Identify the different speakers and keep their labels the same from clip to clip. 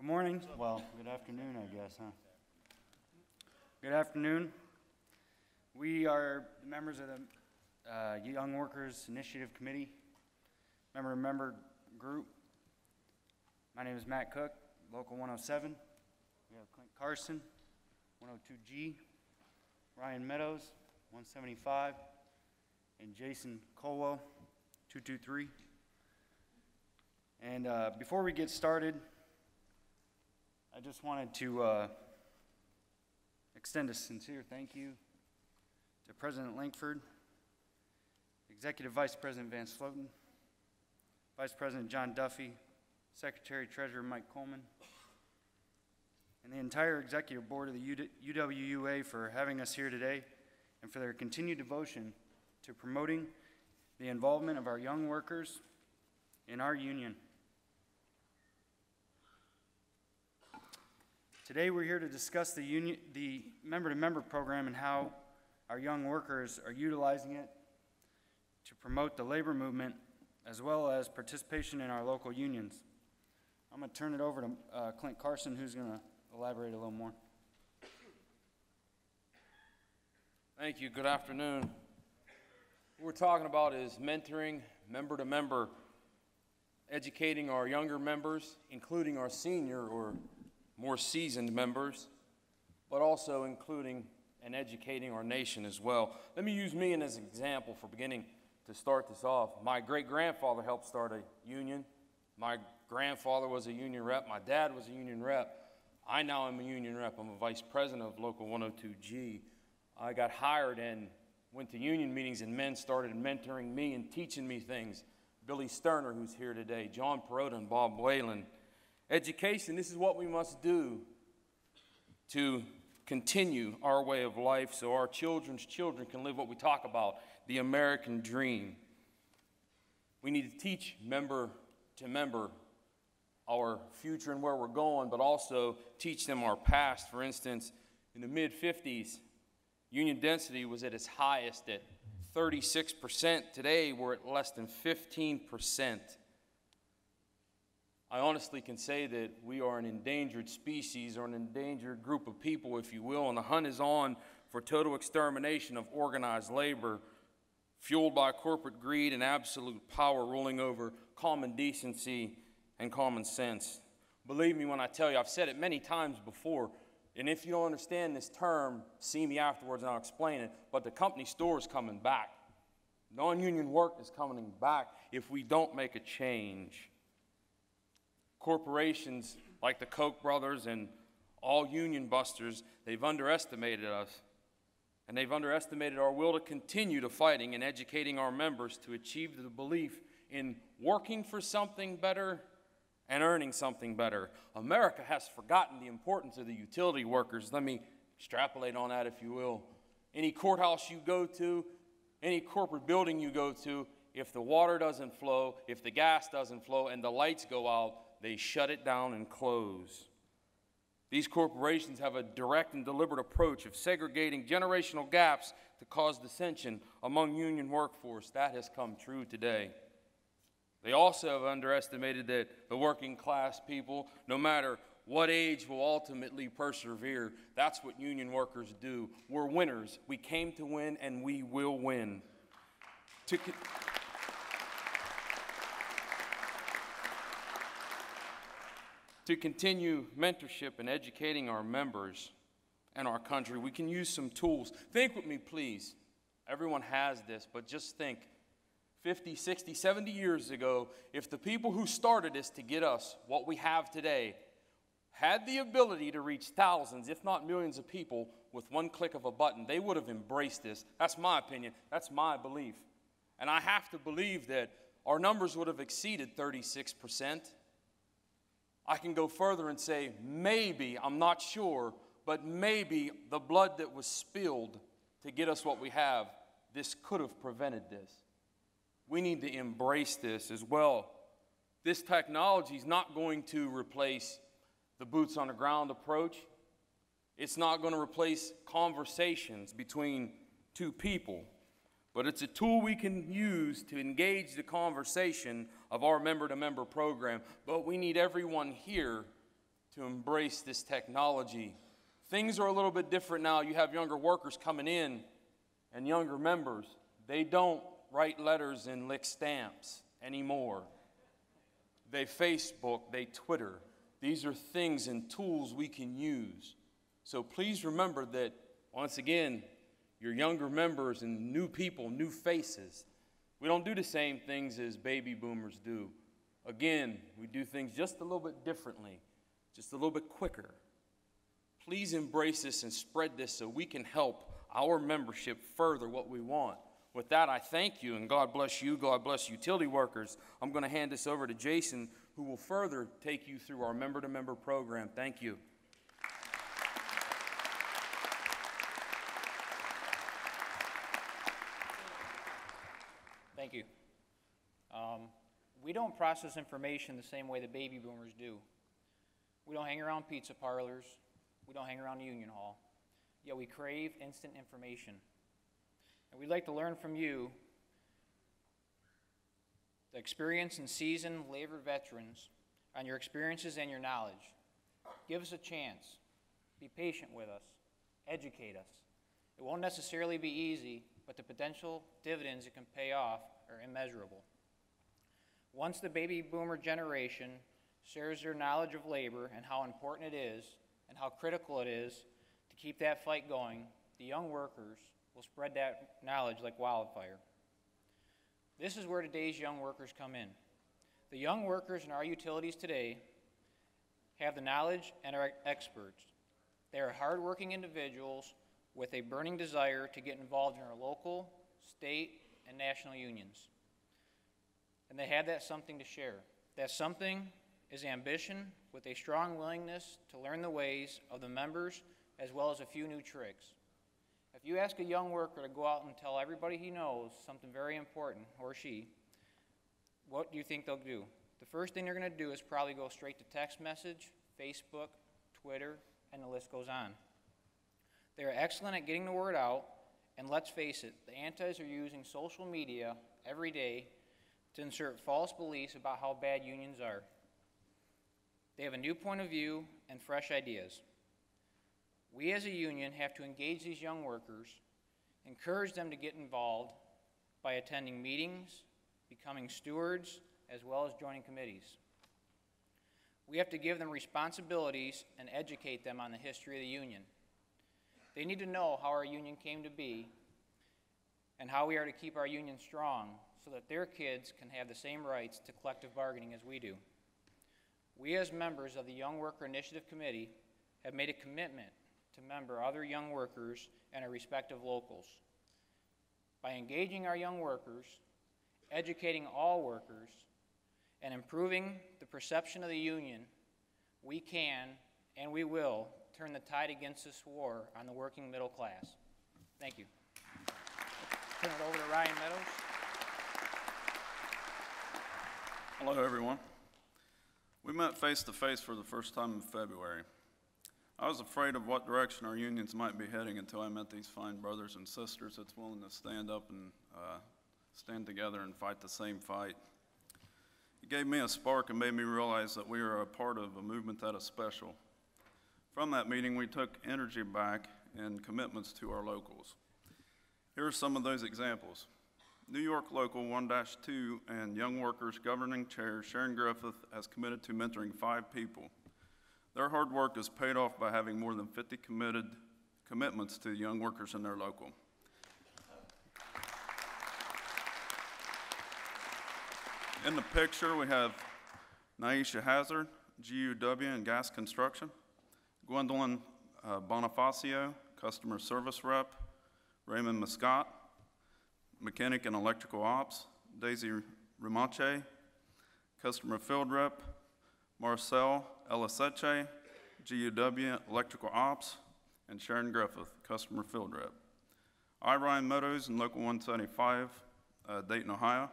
Speaker 1: Good morning. Well, good afternoon, I guess, huh? Good afternoon. We are members of the Young Workers Initiative Committee, member group. My name is Matt Koch, Local 107. We have Clint Carson, 102G, Ryan Meadows, 175, and Jason Colwell, 223. And before we get started, I just wanted to extend a sincere thank you to President Lankford, Executive Vice President Van Sloten, Vice President John Duffy, Secretary Treasurer Mike Coleman, and the entire Executive Board of the UWUA for having us here today and for their continued devotion to promoting the involvement of our young workers in our union. Today we're here to discuss the member-to-member program and how our young workers are utilizing it to promote the labor movement as well as participation in our local unions. I'm going to turn it over to Clint Carson, who's going to elaborate a little more.
Speaker 2: Thank you. Good afternoon. What we're talking about is mentoring, member-to-member, educating our younger members, including our senior or more seasoned members, but also including and educating our nation as well. Let me use me as an example for beginning to start this off. My great-grandfather helped start a union. My grandfather was a union rep. My dad was a union rep. I now am a union rep. I'm a vice president of Local 102G. I got hired and went to union meetings, and men started mentoring me and teaching me things. Billy Sterner, who's here today, John Perota, and Bob Whalen. Education, this is what we must do to continue our way of life so our children's children can live what we talk about, the American dream. We need to teach member to member our future and where we're going, but also teach them our past. For instance, in the mid-50s, union density was at its highest at 36%. Today, we're at less than 15%. I honestly can say that we are an endangered species or an endangered group of people, if you will, and the hunt is on for total extermination of organized labor, fueled by corporate greed and absolute power ruling over common decency and common sense. Believe me when I tell you, I've said it many times before, and if you don't understand this term, see me afterwards and I'll explain it, but the company store is coming back. Non-union work is coming back if we don't make a change. Corporations like the Koch brothers and all union busters, they've underestimated us. And they've underestimated our will to continue to fighting and educating our members to achieve the belief in working for something better and earning something better. America has forgotten the importance of the utility workers. Let me extrapolate on that, if you will. Any courthouse you go to, any corporate building you go to, if the water doesn't flow, if the gas doesn't flow, and the lights go out, they shut it down and close. These corporations have a direct and deliberate approach of segregating generational gaps to cause dissension among union workforce. That has come true today. They also have underestimated that the working class people, no matter what age, will ultimately persevere. That's what union workers do. We're winners. We came to win, and we will win. To continue mentorship and educating our members and our country, we can use some tools. Think with me, please. Everyone has this, but just think. 50, 60, 70 years ago, if the people who started this to get us what we have today had the ability to reach thousands, if not millions of people with one click of a button, they would have embraced this. That's my opinion. That's my belief. And I have to believe that our numbers would have exceeded 36%. I can go further and say maybe, I'm not sure, but maybe the blood that was spilled to get us what we have, this could have prevented this. We need to embrace this as well. This technology is not going to replace the boots on the ground approach. It's not going to replace conversations between two people. But it's a tool we can use to engage the conversation of our member-to-member program. But we need everyone here to embrace this technology. Things are a little bit different now. You have younger workers coming in and younger members. They don't write letters and lick stamps anymore. They Facebook, they Twitter. These are things and tools we can use. So please remember that, once again, your younger members and new people, new faces, we don't do the same things as baby boomers do. Again, we do things just a little bit differently, just a little bit quicker. Please embrace this and spread this so we can help our membership further what we want. With that, I thank you, and God bless you. God bless utility workers. I'm going to hand this over to Jason, who will further take you through our member-to-member program. Thank you.
Speaker 3: Thank you. We don't process information the same way the baby boomers do. We don't hang around pizza parlors. We don't hang around the union hall. Yet we crave instant information. And we'd like to learn from you, the experienced and seasoned labor veterans, on your experiences and your knowledge. Give us a chance. Be patient with us. Educate us. It won't necessarily be easy, but the potential dividends it can pay off are immeasurable. Once the baby boomer generation shares their knowledge of labor and how important it is and how critical it is to keep that fight going, the young workers will spread that knowledge like wildfire. This is where today's young workers come in. The young workers in our utilities today have the knowledge and are experts. They are hardworking individuals with a burning desire to get involved in our local, state, and national unions. And they have that something to share. That something is ambition with a strong willingness to learn the ways of the members as well as a few new tricks. If you ask a young worker to go out and tell everybody he knows something very important, or she, what do you think they'll do? The first thing they're going to do is probably go straight to text message, Facebook, Twitter, and the list goes on. They are excellent at getting the word out, and let's face it, the antis are using social media every day to insert false beliefs about how bad unions are. They have a new point of view and fresh ideas. We as a union have to engage these young workers, encourage them to get involved by attending meetings, becoming stewards, as well as joining committees. We have to give them responsibilities and educate them on the history of the union. They need to know how our union came to be and how we are to keep our union strong so that their kids can have the same rights to collective bargaining as we do. We as members of the Young Worker Initiative Committee have made a commitment to member other young workers in our respective locals. By engaging our young workers, educating all workers, and improving the perception of the union, we can and we will turn the tide against this war on the working middle class. Thank you. Turn it over to Ryan Meadows.
Speaker 4: Hello, everyone. We met face-to-face for the first time in February. I was afraid of what direction our unions might be heading until I met these fine brothers and sisters that's willing to stand up and stand together and fight the same fight. It gave me a spark and made me realize that we are a part of a movement that is special. From that meeting, we took energy back and commitments to our locals. Here are some of those examples. New York Local 1-2 and Young Workers Governing Chair Sharon Griffith has committed to mentoring 5 people. Their hard work is paid off by having more than 50 commitments to young workers in their local. In the picture, we have Naisha Hazard, GUW in gas construction, Gwendolyn Bonifacio, customer service rep, Raymond Muscat, mechanic and electrical ops, Daisy Rimache, customer field rep, Marcel Eliseche, GUW electrical ops, and Sharon Griffith, customer field rep. I, Ryan Meadows, in Local 175, Dayton, Ohio.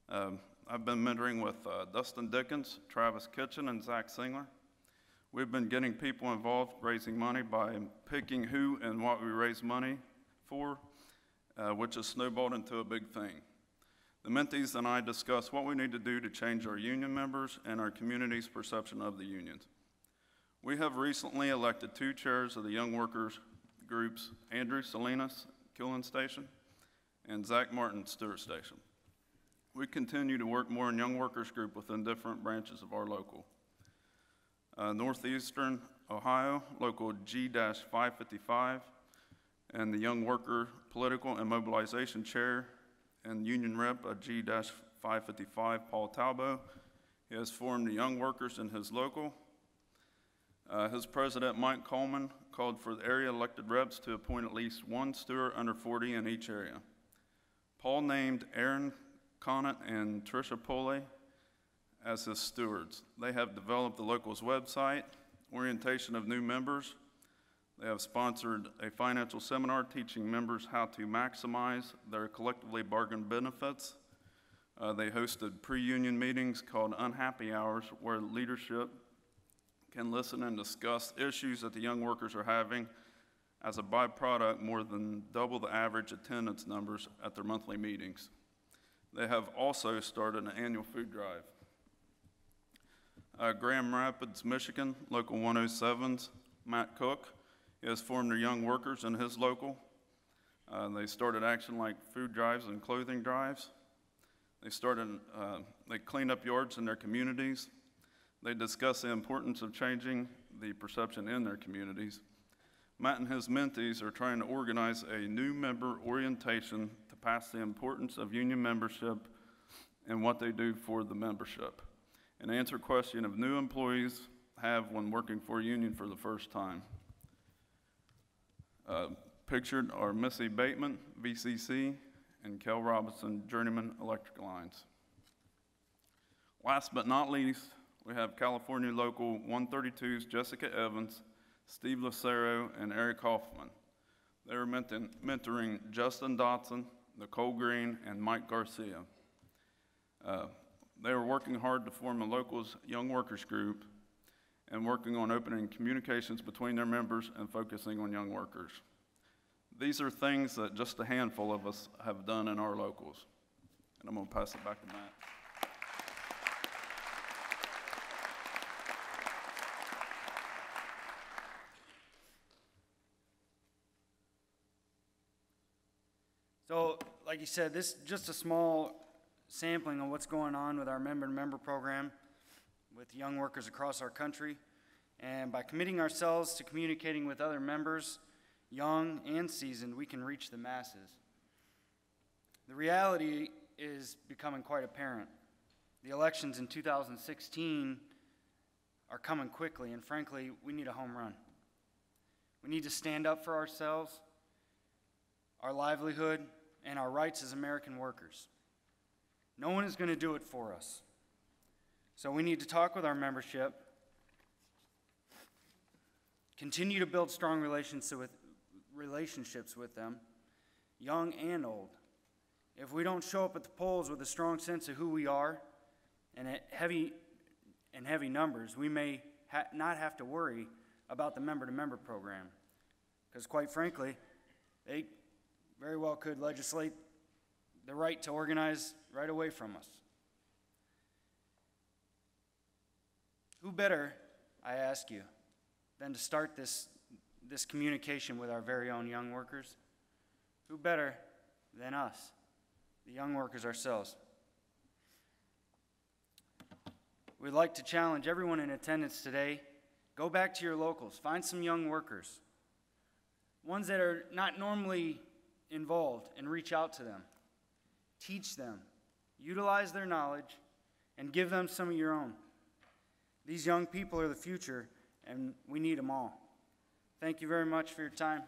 Speaker 4: I've been mentoring with Dustin Dickens, Travis Kitchen, and Zach Singler. We've been getting people involved raising money by picking who and what we raise money for, which has snowballed into a big thing. The mentees and I discuss what we need to do to change our union members and our community's perception of the unions. We have recently elected 2 chairs of the Young Workers groups, Andrew Salinas, Killen Station, and Zach Martin, Stewart Station. We continue to work more in Young Workers group within different branches of our local. Northeastern Ohio, local G-555, and the Young Worker Political and Mobilization Chair and Union Rep, G-555, Paul Talbot. He has formed the Young Workers in his local. His president, Mike Coleman, called for the area elected reps to appoint at least 1 steward under 40 in each area. Paul named Aaron Conant and Tricia Pole as his stewards. They have developed the local's website, orientation of new members. They have sponsored a financial seminar teaching members how to maximize their collectively bargained benefits. They hosted pre-union meetings called Unhappy Hours, where leadership can listen and discuss issues that the young workers are having. As a byproduct, more than double the average attendance numbers at their monthly meetings. They have also started an annual food drive. Grand Rapids, Michigan, Local 107's Matt Koch has formed their Young Workers in his local. They started action like food drives and clothing drives. They cleaned up yards in their communities. They discuss the importance of changing the perception in their communities. Matt and his mentees are trying to organize a new member orientation to pass the importance of union membership and what they do for the membership, and answer questions of new employees have when working for a union for the first time. Pictured are Missy Bateman, VCC, and Kel Robinson, Journeyman Electric Lines. Last but not least, we have California Local 132's Jessica Evans, Steve Lucero, and Eric Hoffman. They are mentoring Justin Dotson, Nicole Green, and Mike Garcia. They are working hard to form a local's Young Workers group and working on opening communications between their members and focusing on young workers. These are things that just a handful of us have done in our locals. And I'm going to pass it back to Matt.
Speaker 1: So, like you said, this is just a small sampling of what's going on with our member-to-member program with young workers across our country. And by committing ourselves to communicating with other members, young and seasoned, we can reach the masses. The reality is becoming quite apparent. The elections in 2016 are coming quickly, and frankly, we need a home run. We need to stand up for ourselves, our livelihood, and our rights as American workers. No one is going to do it for us. So we need to talk with our membership, continue to build strong relationships with them, young and old. If we don't show up at the polls with a strong sense of who we are and heavy numbers, we may not have to worry about the member-to-member program. Because quite frankly, they very well could legislate the right to organize right away from us. Who better, I ask you, than to start this communication with our very own young workers? Who better than us, the young workers ourselves? We'd like to challenge everyone in attendance today, go back to your locals, find some young workers, ones that are not normally involved, and reach out to them. Teach them, utilize their knowledge, and give them some of your own. These young people are the future, and we need them all. Thank you very much for your time.